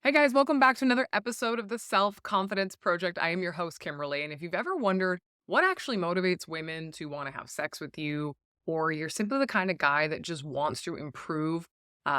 Hey guys, welcome back to another episode of the Self Confidence Project. I am your host, Kimberly. And if you've ever wondered what actually motivates women to want to have sex with you, or you're simply the kind of guy that just wants to improve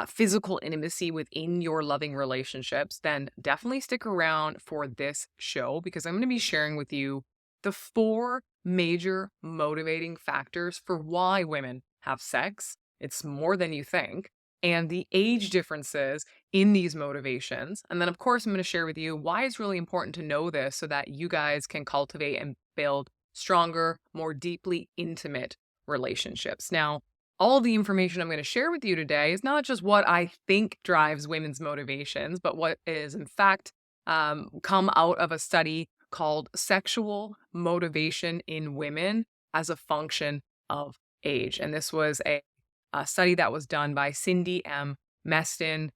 physical intimacy within your loving relationships, then definitely stick around for this show because I'm going to be sharing with you the four major motivating factors for why women have sex. It's more than you think, and the age differences in these motivations. And then, of course, I'm going to share with you why it's really important to know this so that you guys can cultivate and build stronger, more deeply intimate relationships. Now, all the information I'm going to share with you today is not just what I think drives women's motivations, but what is, in fact, come out of a study called Sexual Motivation in Women as a Function of Age. And this was a study that was done by Cindy M. Meston,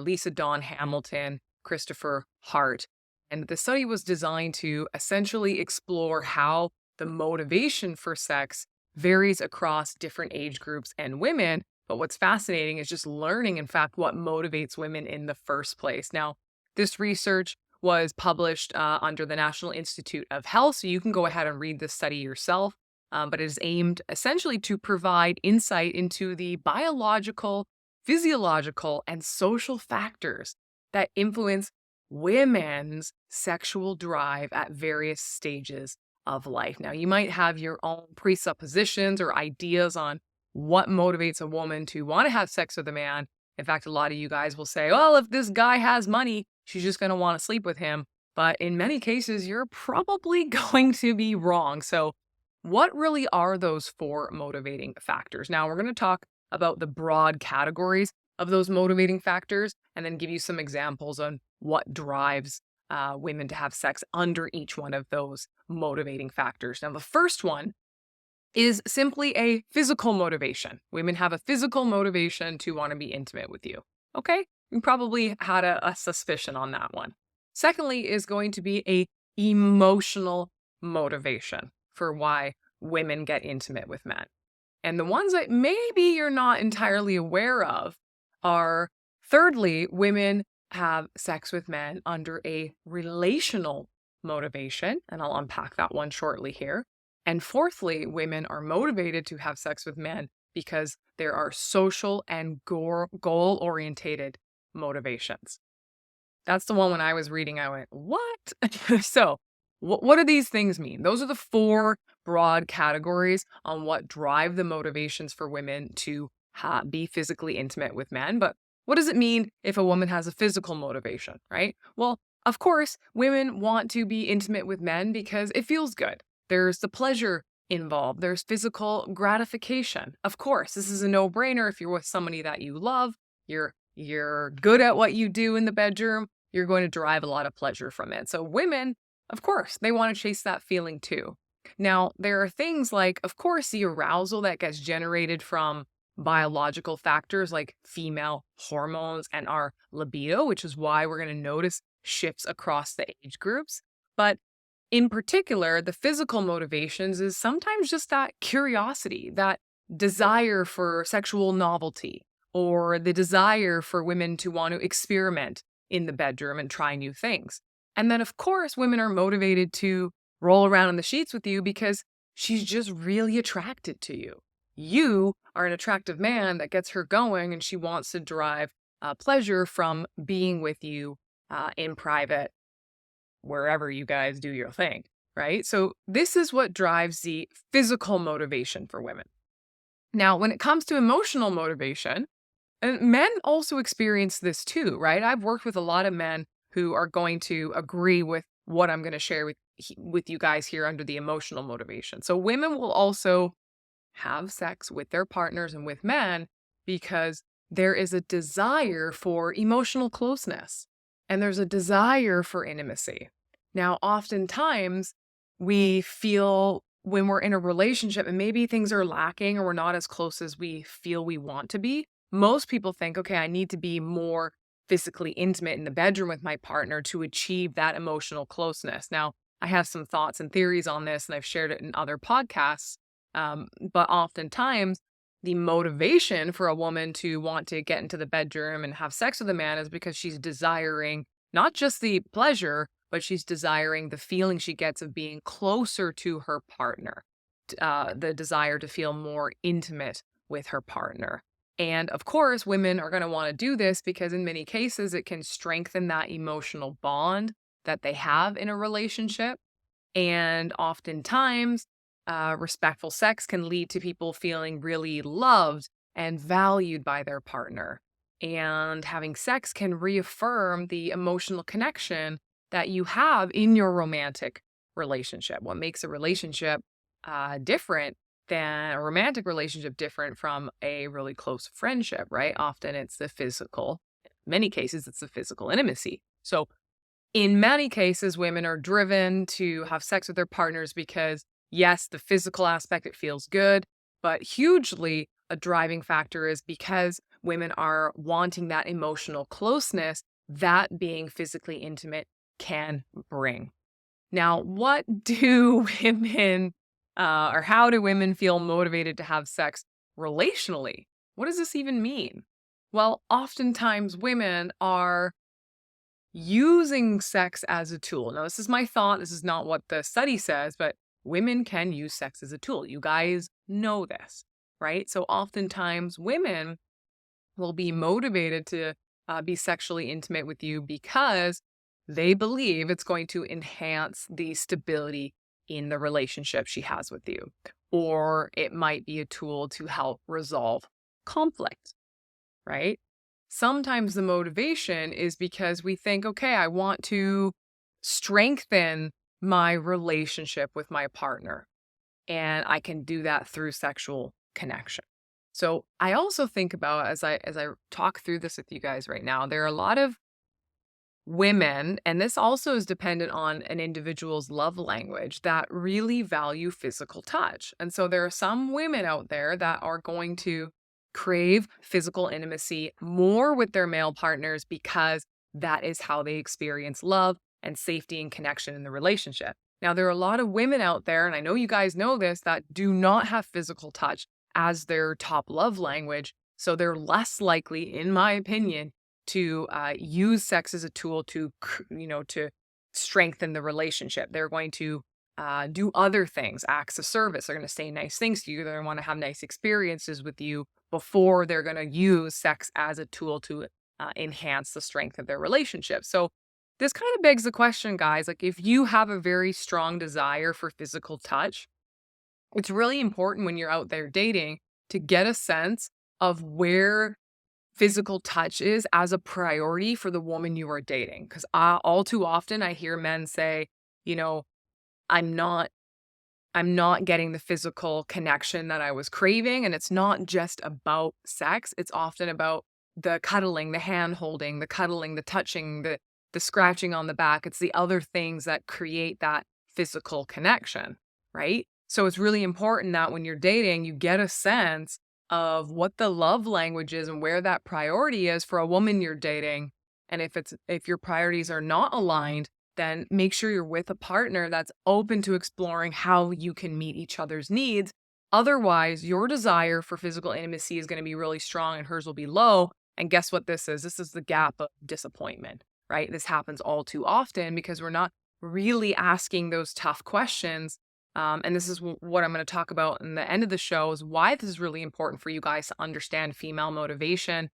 Lisa Dawn Hamilton, Christopher Hart. And the study was designed to essentially explore how the motivation for sex varies across different age groups and women. But what's fascinating is just learning, in fact, what motivates women in the first place. Now, this research was published under the National Institute of Health, so you can go ahead and read this study yourself. But it is aimed essentially to provide insight into the biological, physiological, and social factors that influence women's sexual drive at various stages of life. Now, you might have your own presuppositions or ideas on what motivates a woman to want to have sex with a man. In fact, a lot of you guys will say, well, if this guy has money, she's just going to want to sleep with him. But in many cases, you're probably going to be wrong. So, what really are those four motivating factors? Now, we're going to talk about the broad categories of those motivating factors and then give you some examples on what drives women to have sex under each one of those motivating factors. Now, the first one is simply a physical motivation. Women have a physical motivation to want to be intimate with you. Okay? You probably had a suspicion on that one. Secondly, is going to be a emotional motivation for why women get intimate with men. And the ones that maybe you're not entirely aware of are, thirdly, women have sex with men under a relational motivation, and I'll unpack that one shortly here. And fourthly, women are motivated to have sex with men because there are social and goal-orientated motivations. That's the one when I was reading, I went, what? So, what do these things mean? Those are the four broad categories on what drive the motivations for women to be physically intimate with men. But what does it mean if a woman has a physical motivation, right? Well, of course, women want to be intimate with men because it feels good. There's the pleasure involved. There's physical gratification. Of course, this is a no-brainer. If you're with somebody that you love, you're good at what you do in the bedroom, you're going to derive a lot of pleasure from it. So women, of course, they want to chase that feeling too. Now, there are things like, of course, the arousal that gets generated from biological factors like female hormones and our libido, which is why we're going to notice shifts across the age groups. But in particular, the physical motivations is sometimes just that curiosity, that desire for sexual novelty, or the desire for women to want to experiment in the bedroom and try new things. And then, of course, women are motivated to roll around in the sheets with you because she's just really attracted to you. You are an attractive man that gets her going, and she wants to derive pleasure from being with you in private, wherever you guys do your thing, right? So this is what drives the physical motivation for women. Now, when it comes to emotional motivation, and men also experience this too, right? I've worked with a lot of men who are going to agree with what I'm going to share with you guys here under the emotional motivation. So women will also have sex with their partners and with men because there is a desire for emotional closeness and there's a desire for intimacy. Now, oftentimes we feel when we're in a relationship and maybe things are lacking or we're not as close as we feel we want to be, most people think, okay, I need to be more physically intimate in the bedroom with my partner to achieve that emotional closeness. Now, I have some thoughts and theories on this, and I've shared it in other podcasts. But oftentimes, the motivation for a woman to want to get into the bedroom and have sex with a man is because she's desiring not just the pleasure, but she's desiring the feeling she gets of being closer to her partner, the desire to feel more intimate with her partner. And of course, women are going to want to do this because in many cases, it can strengthen that emotional bond that they have in a relationship. And oftentimes, respectful sex can lead to people feeling really loved and valued by their partner. And having sex can reaffirm the emotional connection that you have in your romantic relationship. What makes a relationship different than a romantic relationship, different from a really close friendship, right? Often it's the physical, in many cases, it's the physical intimacy. So, in many cases, women are driven to have sex with their partners because, yes, the physical aspect, it feels good, but hugely a driving factor is because women are wanting that emotional closeness that being physically intimate can bring. Now, what do women or how do women feel motivated to have sex relationally? What does this even mean? Well, oftentimes women are using sex as a tool. Now, this is my thought. This is not what the study says, but women can use sex as a tool. You guys know this, right? So, oftentimes women will be motivated to be sexually intimate with you because they believe it's going to enhance the stability in the relationship she has with you. Or it might be a tool to help resolve conflict, right? Sometimes the motivation is because we think, okay, I want to strengthen my relationship with my partner, and I can do that through sexual connection. So I also think about as I talk through this with you guys right now, there are a lot of women, and this also is dependent on an individual's love language that really value physical touch. And so there are some women out there that are going to crave physical intimacy more with their male partners because that is how they experience love and safety and connection in the relationship. Now, there are a lot of women out there, and I know you guys know this, that do not have physical touch as their top love language. So they're less likely, in my opinion, to use sex as a tool to, to strengthen the relationship. They're going to do other things, acts of service. They're going to say nice things to you. They're going to want to have nice experiences with you before they're going to use sex as a tool to enhance the strength of their relationship. So this kind of begs the question, guys, like if you have a very strong desire for physical touch, it's really important when you're out there dating to get a sense of where physical touch is as a priority for the woman you are dating. Because all too often I hear men say, you know, I'm not I'm not getting the physical connection that I was craving. And it's not just about sex. It's often about the cuddling, the hand holding, the cuddling, the touching, the scratching on the back. It's the other things that create that physical connection, right? So it's really important that when you're dating, you get a sense of what the love language is and where that priority is for a woman you're dating. And if your priorities are not aligned, then make sure you're with a partner that's open to exploring how you can meet each other's needs. Otherwise, your desire for physical intimacy is going to be really strong and hers will be low. And guess what this is? This is the gap of disappointment, right? This happens all too often because we're not really asking those tough questions. And this is what I'm going to talk about in the end of the show is why this is really important for you guys to understand female motivation,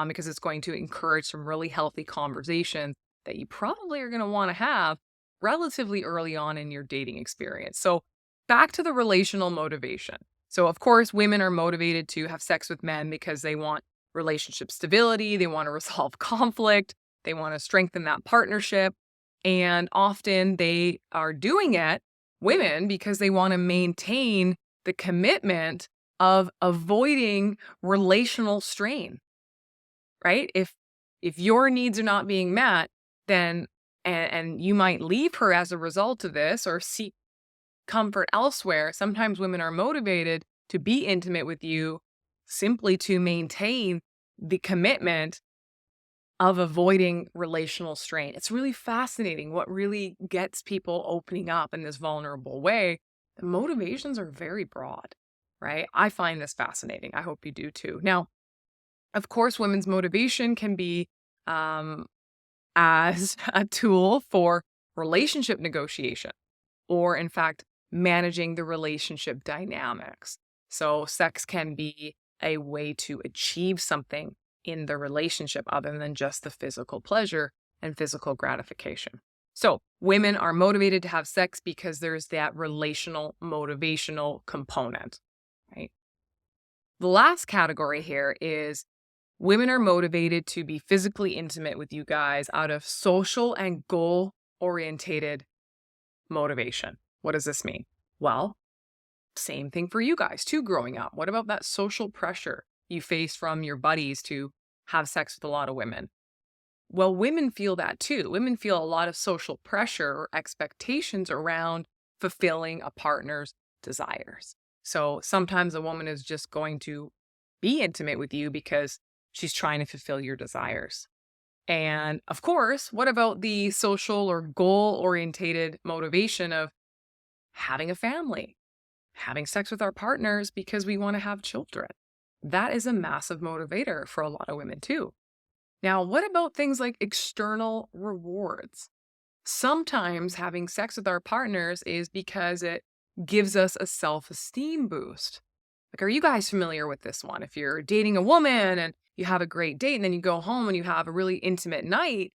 because it's going to encourage some really healthy conversations that you probably are going to want to have relatively early on in your dating experience. So, back to the relational motivation. So, of course, women are motivated to have sex with men because they want relationship stability, they want to resolve conflict, they want to strengthen that partnership. And often they are doing it, women, because they want to maintain the commitment of avoiding relational strain, right? If your needs are not being met, then and you might leave her as a result of this or seek comfort elsewhere. Sometimes women are motivated to be intimate with you simply to maintain the commitment of avoiding relational strain. It's really fascinating what really gets people opening up in this vulnerable way. The motivations are very broad, right? I find this fascinating. I hope you do too. Now, of course, women's motivation can be as a tool for relationship negotiation or, in fact, managing the relationship dynamics. So, sex can be a way to achieve something in the relationship other than just the physical pleasure and physical gratification. So, women are motivated to have sex because there's that relational, motivational component, right? The last category here is women are motivated to be physically intimate with you guys out of social and goal orientated motivation. What does this mean? Well, same thing for you guys too growing up. What about that social pressure you face from your buddies to have sex with a lot of women? Well, women feel that too. Women feel a lot of social pressure or expectations around fulfilling a partner's desires. So sometimes a woman is just going to be intimate with you because she's trying to fulfill your desires. And of course, what about the social or goal orientated motivation of having a family, having sex with our partners because we want to have children? That is a massive motivator for a lot of women too. Now, what about things like external rewards? Sometimes having sex with our partners is because it gives us a self esteem boost. Like, are you guys familiar with this one? If you're dating a woman and you have a great date and then you go home and you have a really intimate night,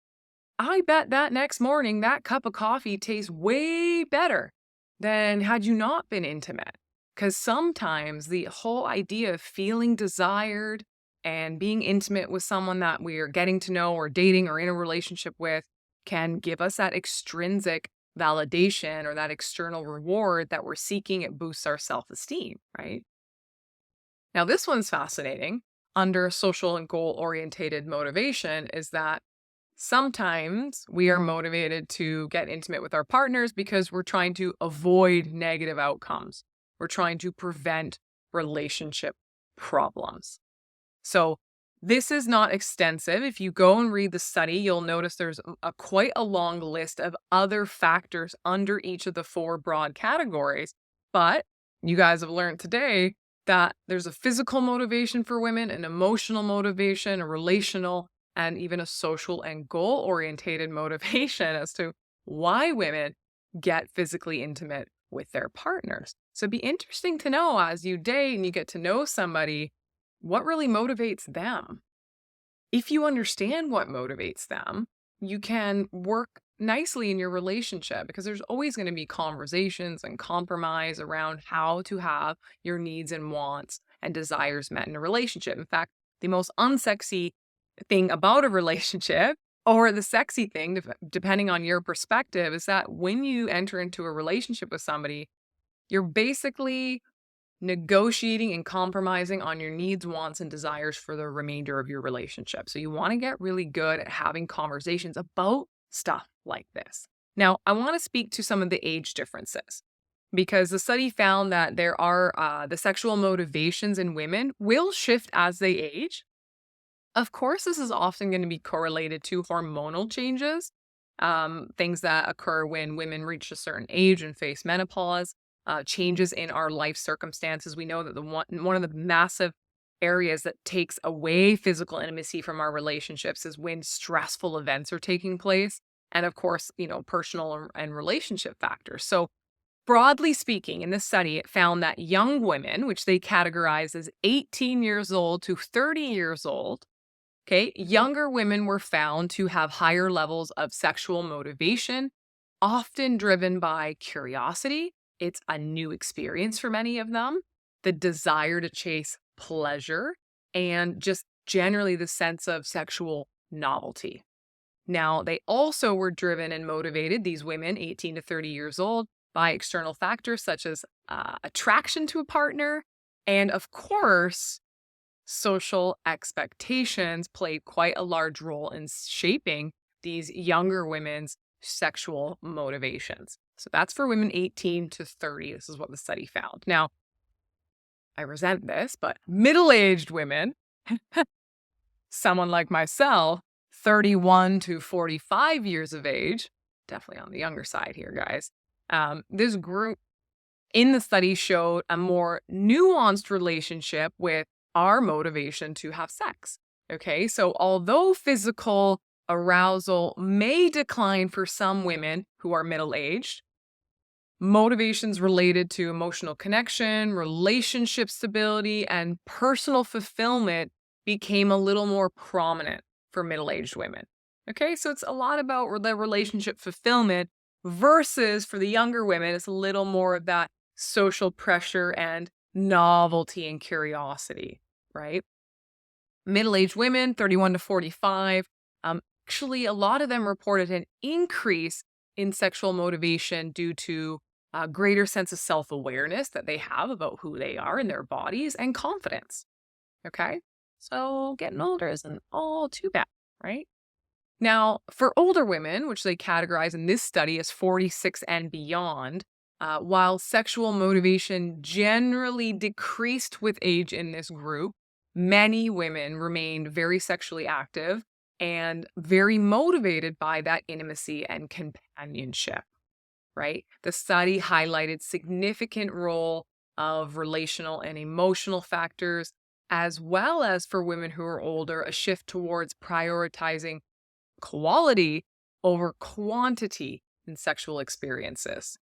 I bet that next morning that cup of coffee tastes way better than had you not been intimate. Because sometimes the whole idea of feeling desired and being intimate with someone that we are getting to know or dating or in a relationship with can give us that extrinsic validation or that external reward that we're seeking. It boosts our self esteem, right? Now, this one's fascinating. Under social and goal orientated motivation, is that sometimes we are motivated to get intimate with our partners because we're trying to avoid negative outcomes. We're trying to prevent relationship problems. So this is not extensive. If you go and read the study, you'll notice there's quite a long list of other factors under each of the four broad categories. But you guys have learned today that there's a physical motivation for women, an emotional motivation, a relational, and even a social and goal orientated motivation as to why women get physically intimate with their partners. So it'd be interesting to know as you date and you get to know somebody, what really motivates them. If you understand what motivates them, you can work nicely in your relationship because there's always going to be conversations and compromise around how to have your needs and wants and desires met in a relationship. In fact, the most unsexy thing about a relationship, or the sexy thing, depending on your perspective, is that when you enter into a relationship with somebody, you're basically negotiating and compromising on your needs, wants, and desires for the remainder of your relationship. So you want to get really good at having conversations about stuff like this. Now, I want to speak to some of the age differences because the study found that there are the sexual motivations in women will shift as they age. Of course, this is often going to be correlated to hormonal changes, things that occur when women reach a certain age and face menopause, changes in our life circumstances. We know that one of the massive areas that takes away physical intimacy from our relationships is when stressful events are taking place. And of course, personal and relationship factors. So broadly speaking, in this study, it found that young women, which they categorize as 18 years old to 30 years old, okay, younger women were found to have higher levels of sexual motivation, often driven by curiosity. It's a new experience for many of them, the desire to chase pleasure, and just generally the sense of sexual novelty. Now, they also were driven and motivated, these women, 18 to 30 years old, by external factors such as attraction to a partner. And of course, social expectations played quite a large role in shaping these younger women's sexual motivations. So that's for women 18 to 30. This is what the study found. Now, I resent this, but middle-aged women, someone like myself, 31 to 45 years of age, definitely on the younger side here, guys. This group in the study showed a more nuanced relationship with our motivation to have sex. Okay, so although physical Arousal may decline for some women who are middle aged. Motivations related to emotional connection, relationship stability, and personal fulfillment became a little more prominent for middle aged women. Okay, so it's a lot about the relationship fulfillment versus for the younger women, it's a little more of that social pressure and novelty and curiosity, right? Middle aged women, 31 to 45, actually, a lot of them reported an increase in sexual motivation due to a greater sense of self awareness that they have about who they are and their bodies and confidence. Okay. So getting older isn't all too bad, right? Now, for older women, which they categorize in this study as 46 and beyond, while sexual motivation generally decreased with age in this group, many women remained very sexually active and very motivated by that intimacy and companionship, right? The study highlighted significant role of relational and emotional factors, as well as for women who are older, a shift towards prioritizing quality over quantity in sexual experiences,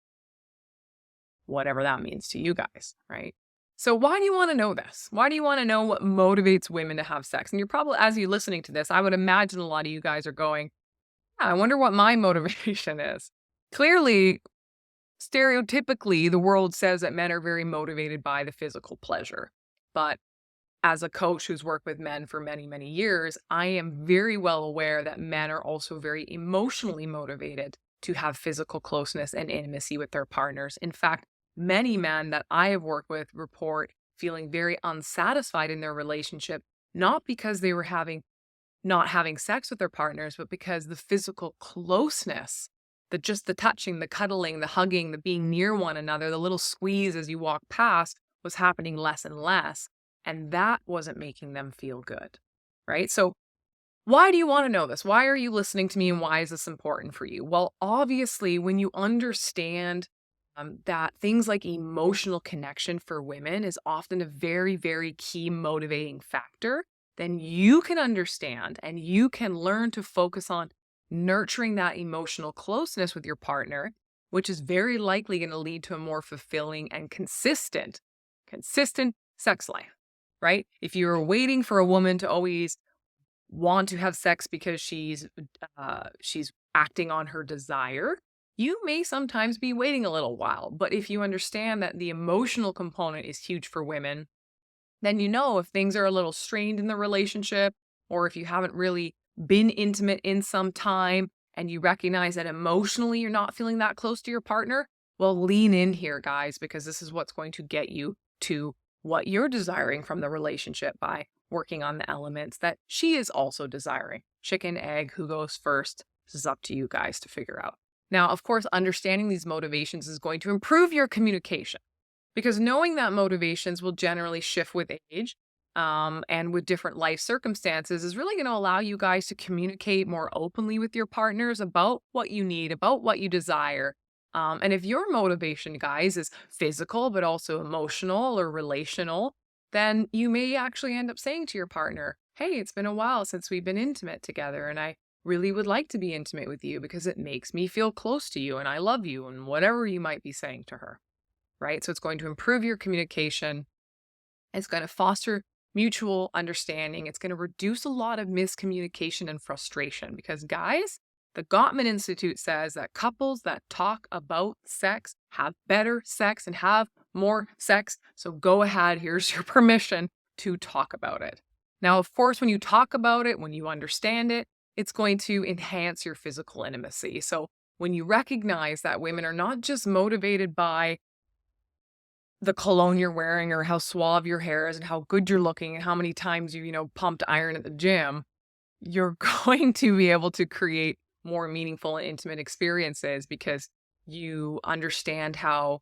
whatever that means to you guys, right? So, why do you want to know this? Why do you want to know what motivates women to have sex? And you're probably, as you're listening to this, I would imagine a lot of you guys are going, "Yeah, I wonder what my motivation is." Clearly, stereotypically, the world says that men are very motivated by the physical pleasure. But as a coach who's worked with men for many, many years, I am very well aware that men are also very emotionally motivated to have physical closeness and intimacy with their partners. In fact, many men that I have worked with report feeling very unsatisfied in their relationship, not because they were not having sex with their partners, but because the physical closeness, the touching, the cuddling, the hugging, the being near one another, the little squeeze as you walk past was happening less and less. And that wasn't making them feel good, right? So, why do you want to know this? Why are you listening to me and why is this important for you? Well, obviously, when you understand that things like emotional connection for women is often a very, very key motivating factor, then you can understand and you can learn to focus on nurturing that emotional closeness with your partner, which is very likely going to lead to a more fulfilling and consistent sex life, right? If you're waiting for a woman to always want to have sex because she's acting on her desire, you may sometimes be waiting a little while. But if you understand that the emotional component is huge for women, then you know if things are a little strained in the relationship, or if you haven't really been intimate in some time and you recognize that emotionally you're not feeling that close to your partner, well, lean in here, guys, because this is what's going to get you to what you're desiring from the relationship by working on the elements that she is also desiring. Chicken, egg, who goes first? This is up to you guys to figure out. Now, of course, understanding these motivations is going to improve your communication because knowing that motivations will generally shift with age and with different life circumstances is really going to allow you guys to communicate more openly with your partners about what you need, about what you desire. And if your motivation, guys, is physical, but also emotional or relational, then you may actually end up saying to your partner, "Hey, it's been a while since we've been intimate together, and I really would like to be intimate with you because it makes me feel close to you and I love you," and whatever you might be saying to her, right? So it's going to improve your communication. It's going to foster mutual understanding. It's going to reduce a lot of miscommunication and frustration because, guys, the Gottman Institute says that couples that talk about sex have better sex and have more sex. So go ahead, here's your permission to talk about it. Now, of course, when you talk about it, when you understand it, it's going to enhance your physical intimacy. So when you recognize that women are not just motivated by the cologne you're wearing or how suave your hair is and how good you're looking and how many times you pumped iron at the gym, you're going to be able to create more meaningful and intimate experiences because you understand how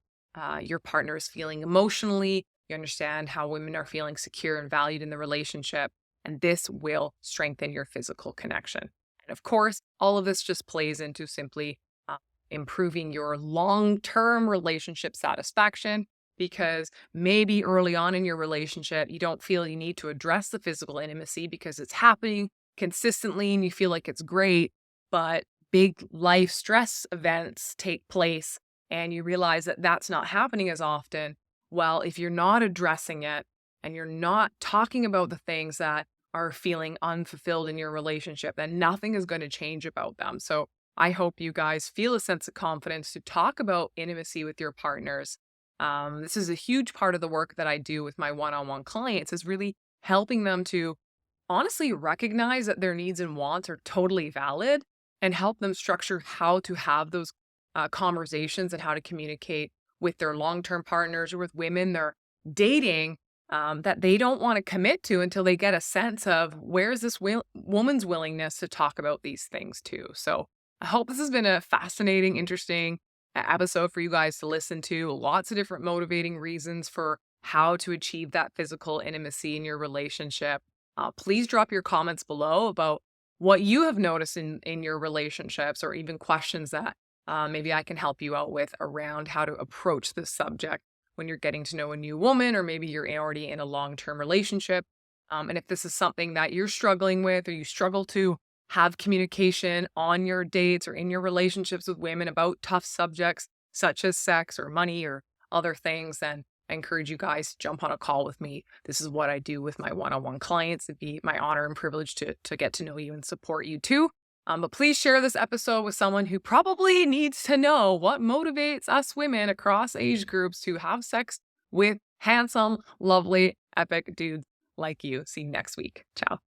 your partner is feeling emotionally. You understand how women are feeling secure and valued in the relationship. And this will strengthen your physical connection. And of course, all of this just plays into simply improving your long-term relationship satisfaction because maybe early on in your relationship, you don't feel you need to address the physical intimacy because it's happening consistently and you feel like it's great, but big life stress events take place and you realize that that's not happening as often. Well, if you're not addressing it and you're not talking about the things that are feeling unfulfilled in your relationship, then nothing is going to change about them. So I hope you guys feel a sense of confidence to talk about intimacy with your partners. This is a huge part of the work that I do with my one-on-one clients is really helping them to honestly recognize that their needs and wants are totally valid and help them structure how to have those conversations and how to communicate with their long-term partners or with women they're dating that they don't want to commit to until they get a sense of where's this woman's willingness to talk about these things too. So I hope this has been a fascinating, interesting episode for you guys to listen to. Lots of different motivating reasons for how to achieve that physical intimacy in your relationship. Please drop your comments below about what you have noticed in your relationships or even questions that maybe I can help you out with around how to approach this subject when you're getting to know a new woman, or maybe you're already in a long-term relationship. And if this is something that you're struggling with, or you struggle to have communication on your dates or in your relationships with women about tough subjects such as sex or money or other things, then I encourage you guys to jump on a call with me. This is what I do with my one-on-one clients. It'd be my honor and privilege to get to know you and support you too. But please share this episode with someone who probably needs to know what motivates us women across age groups to have sex with handsome, lovely, epic dudes like you. See you next week. Ciao.